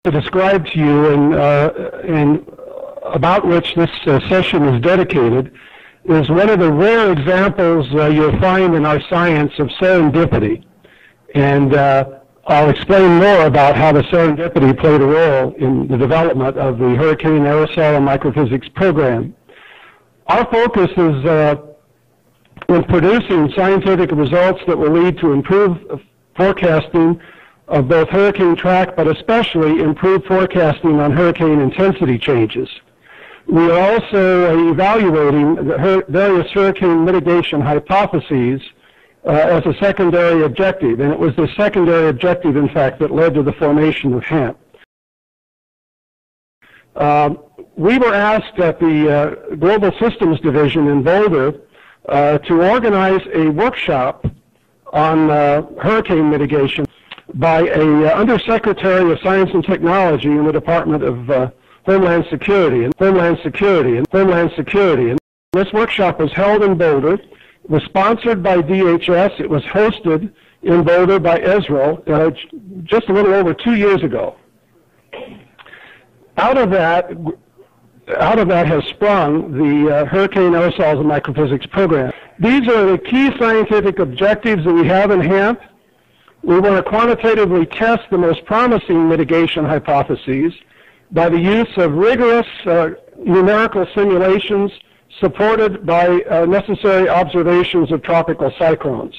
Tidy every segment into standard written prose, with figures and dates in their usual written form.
to describe to you and about which this session is dedicated is one of the rare examples you'll find in our science of serendipity. And I'll explain more about how the serendipity played a role in the development of the Hurricane Aerosol and Microphysics program. Our focus is in producing scientific results that will lead to improved forecasting of both hurricane track, but especially improved forecasting on hurricane intensity changes. We are also evaluating the various hurricane mitigation hypotheses as a secondary objective, and it was the secondary objective, in fact, that led to the formation of HAMP. We were asked at the Global Systems Division in Boulder to organize a workshop on hurricane mitigation by a Undersecretary of Science and Technology in the Department of Homeland Security. And this workshop was held in Boulder. It was sponsored by DHS. It was hosted in Boulder by Israel just a little over 2 years ago. Out of that has sprung the Hurricane Aerosols and Microphysics program. These are the key scientific objectives that we have in HAMP. We want to quantitatively test the most promising mitigation hypotheses by the use of rigorous numerical simulations supported by necessary observations of tropical cyclones.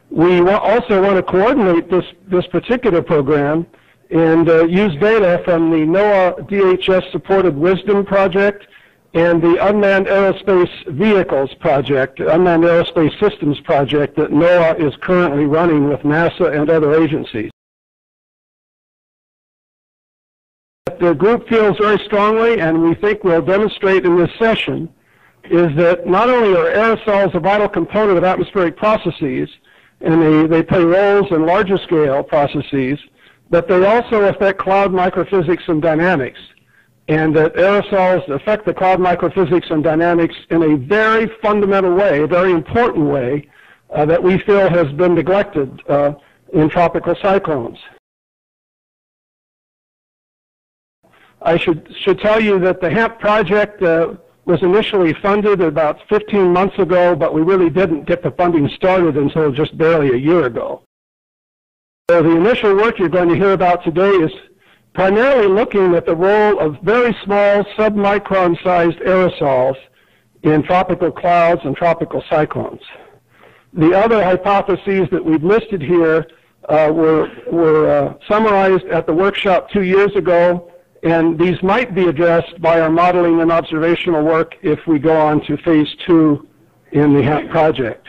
We also want to coordinate this particular program and use data from the NOAA DHS-supported WISDOM project and the Unmanned Aerospace Vehicles project, Unmanned Aerospace Systems project that NOAA is currently running with NASA and other agencies. The group feels very strongly, and we think we'll demonstrate in this session, is that not only are aerosols a vital component of atmospheric processes, and they play roles in larger scale processes, but they also affect cloud microphysics and dynamics, and that aerosols affect the cloud microphysics and dynamics in a very fundamental way, a very important way, that we feel has been neglected in tropical cyclones. I should tell you that the HAMP project was initially funded about 15 months ago, but we really didn't get the funding started until just barely a year ago. So the initial work you're going to hear about today is primarily looking at the role of very small submicron-sized aerosols in tropical clouds and tropical cyclones. The other hypotheses that we've listed here were summarized at the workshop 2 years ago, and these might be addressed by our modeling and observational work if we go on to phase 2 in the HAMP project.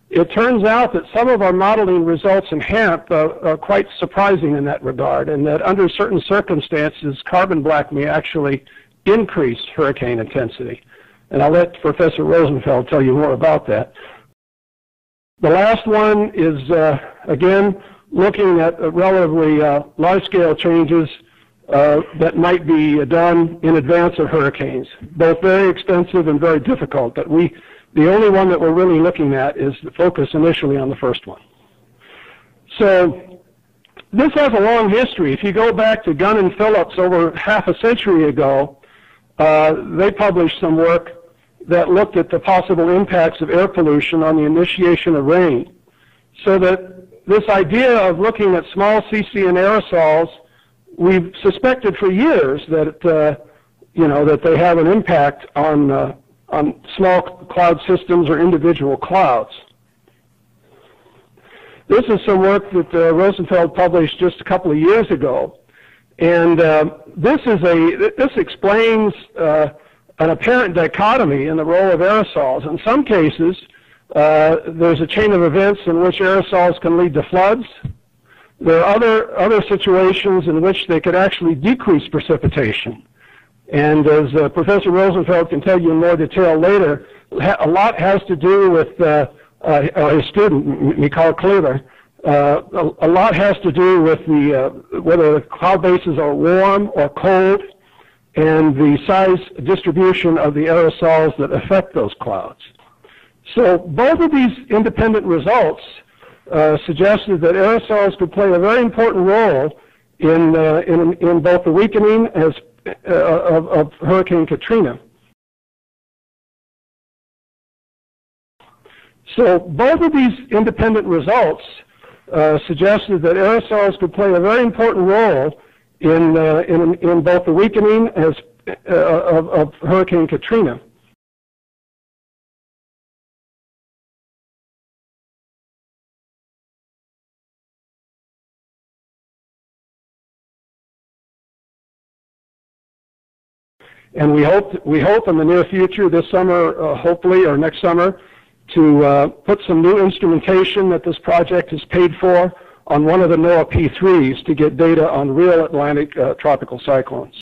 It turns out that some of our modeling results in HAMP are quite surprising in that regard, and that under certain circumstances, carbon black may actually increase hurricane intensity. And I'll let Professor Rosenfeld tell you more about that. The last one is, again, looking at relatively large-scale changes that might be done in advance of hurricanes, both very extensive and very difficult. But the only one that we're really looking at is the focus initially on the first one. So this has a long history. If you go back to Gunn and Phillips over half a century ago, they published some work that looked at the possible impacts of air pollution on the initiation of rain. So that this idea of looking at small CC and aerosols, we've suspected for years that that they have an impact on small cloud systems or individual clouds. This is some work that Rosenfeld published just a couple of years ago, and this explains an apparent dichotomy in the role of aerosols. In some cases, there's a chain of events in which aerosols can lead to floods. There are other situations in which they could actually decrease precipitation. And as Professor Rosenfeld can tell you in more detail later, a lot has to do with his student, Mikhail Kleber. A lot has to do with whether the cloud bases are warm or cold, and the size distribution of the aerosols that affect those clouds. So both of these independent results suggested that aerosols could play a very important role in both the weakening of Hurricane Katrina. So both of these independent results suggested that aerosols could play a very important role in both the weakening of Hurricane Katrina. And we hope in the near future, this summer, hopefully, or next summer, to put some new instrumentation that this project is paid for on one of the NOAA P3s to get data on real Atlantic tropical cyclones.